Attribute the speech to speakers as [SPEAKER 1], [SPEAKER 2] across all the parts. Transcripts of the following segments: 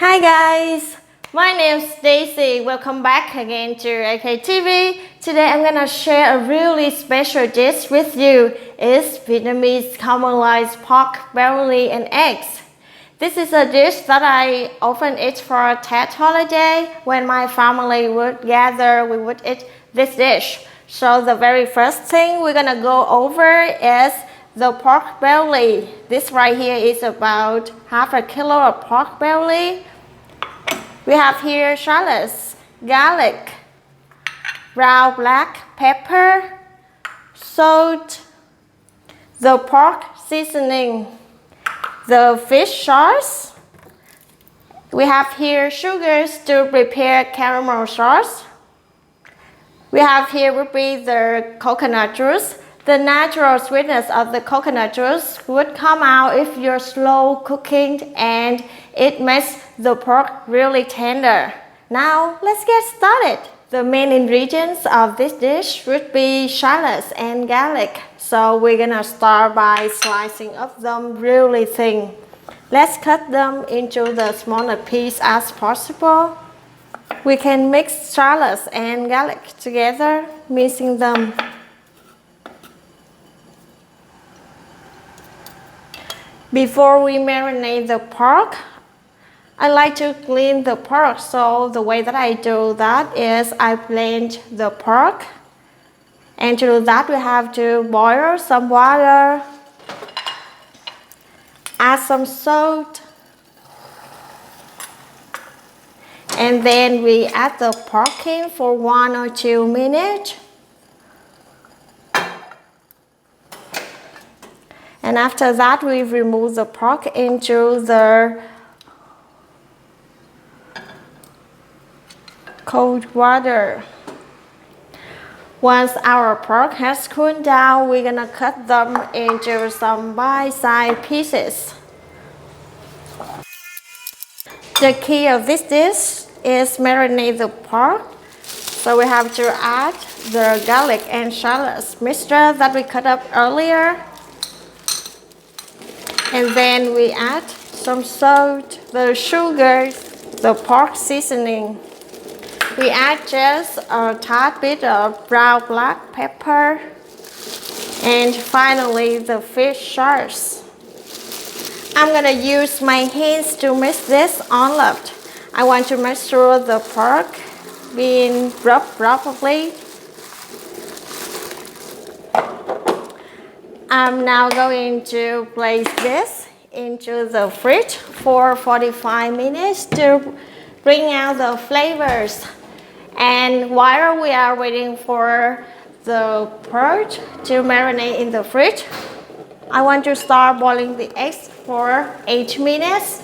[SPEAKER 1] Hi guys, my name is Stacy. Welcome back again to AKTV. Today I'm gonna share a really special dish with you. It's Vietnamese caramelized pork belly and eggs. This is a dish that I often eat for a Tet holiday. When my family would gather, we would eat this dish. So the very first thing we're gonna go over is the pork belly. This right here is about half a kilo of pork belly. We have here shallots, garlic, brown black pepper, salt, the pork seasoning, the fish sauce. We have here sugars to prepare caramel sauce. We have here would be the coconut juice. The natural sweetness of the coconut juice would come out if you're slow cooking, and it makes the pork really tender. Now let's get started. The main ingredients of this dish would be shallots and garlic. So we're gonna start by slicing up them really thin. Let's cut them into the smaller piece as possible. We can mix shallots and garlic together, mixing them. Before we marinate the pork, I like to clean the pork. So the way that I do that is I blend the pork. And to do that, we have to boil some water, add some salt, and then we add the pork in for 1 or 2 minutes. And after that, we remove the pork into the cold water. Once our pork has cooled down, we're gonna cut them into some bite-sized pieces. The key of this dish is marinate the pork. So we have to add the garlic and shallots mixture that we cut up earlier. And then we add some salt, the sugar, the pork seasoning. We add just a tad bit of brown black pepper. And finally, the fish sauce. I'm gonna use my hands to mix this all up. I want to make sure the pork being rubbed properly. I'm now going to place this into the fridge for 45 minutes to bring out the flavors. And while we are waiting for the pork to marinate in the fridge, I want to start boiling the eggs for 8 minutes.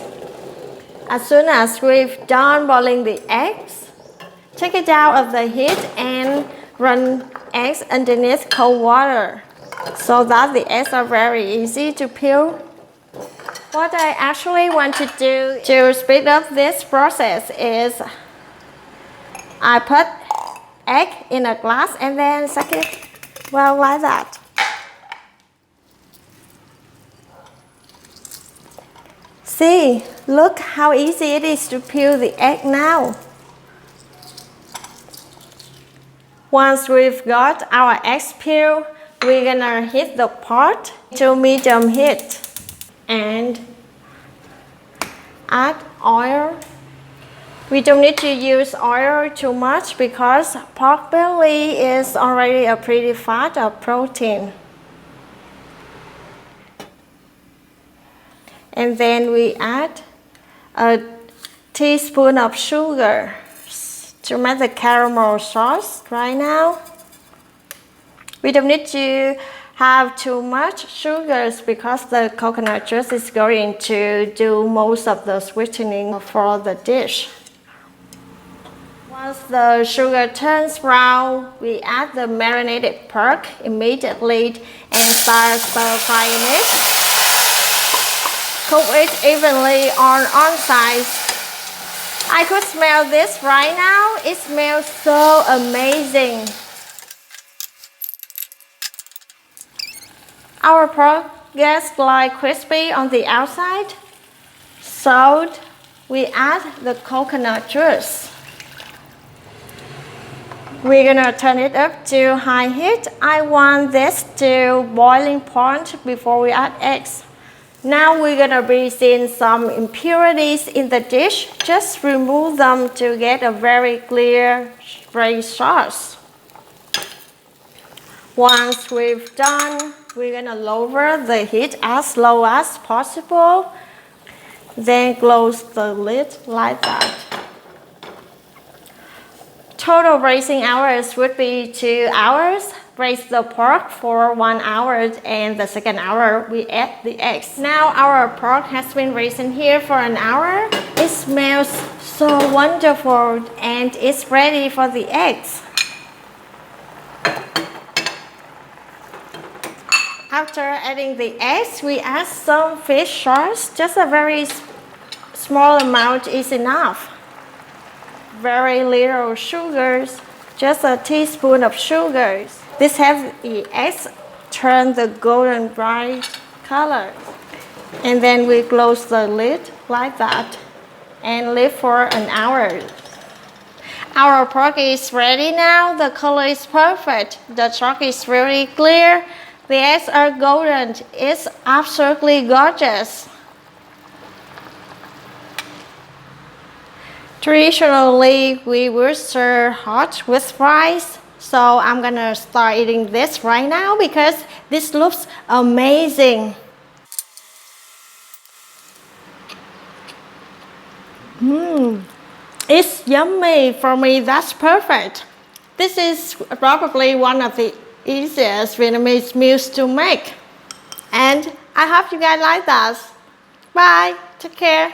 [SPEAKER 1] As soon as we've done boiling the eggs, take it out of the heat and run eggs underneath cold water, so that the eggs are very easy to peel. What I actually want to do to speed up this process is I put egg in a glass and then suck it well like that. See, look how easy it is to peel the egg now. Once we've got our eggs peeled, we're gonna heat the pot to medium heat and add oil. We don't need to use oil too much because pork belly is already a pretty fat of protein. And then we add a teaspoon of sugar to make the caramel sauce right now. We don't need to have too much sugars because the coconut juice is going to do most of the sweetening for the dish. Once the sugar turns brown, we add the marinated pork immediately and start stir-frying it. Cook it evenly on all sides. I could smell this right now. It smells so amazing. Our pork gets like crispy on the outside, so we add the coconut juice. We're gonna turn it up to high heat. I want this to boiling point before we add eggs. Now we're gonna breathe in some impurities in the dish. Just remove them to get a very clear gray sauce. Once we've done, we're gonna lower the heat as low as possible. Then close the lid like that. Total braising hours would be 2 hours. Braise the pork for 1 hour, and the second hour we add the eggs. Now our pork has been braising here for an hour. It smells so wonderful and it's ready for the eggs. After adding the eggs, we add some fish sauce. Just a very small amount is enough. Very little sugars, just a teaspoon of sugars. This helps the eggs turn the golden bright color. And then we close the lid like that and leave for an hour. Our pork is ready now. The color is perfect. The chalk is really clear. The eggs are golden. It's absolutely gorgeous. Traditionally, we would serve hot with rice. So I'm gonna start eating this right now because this looks amazing. It's yummy for me. That's perfect. This is probably one of the easiest Vietnamese meals to make. And I hope you guys like that. Bye. Take care.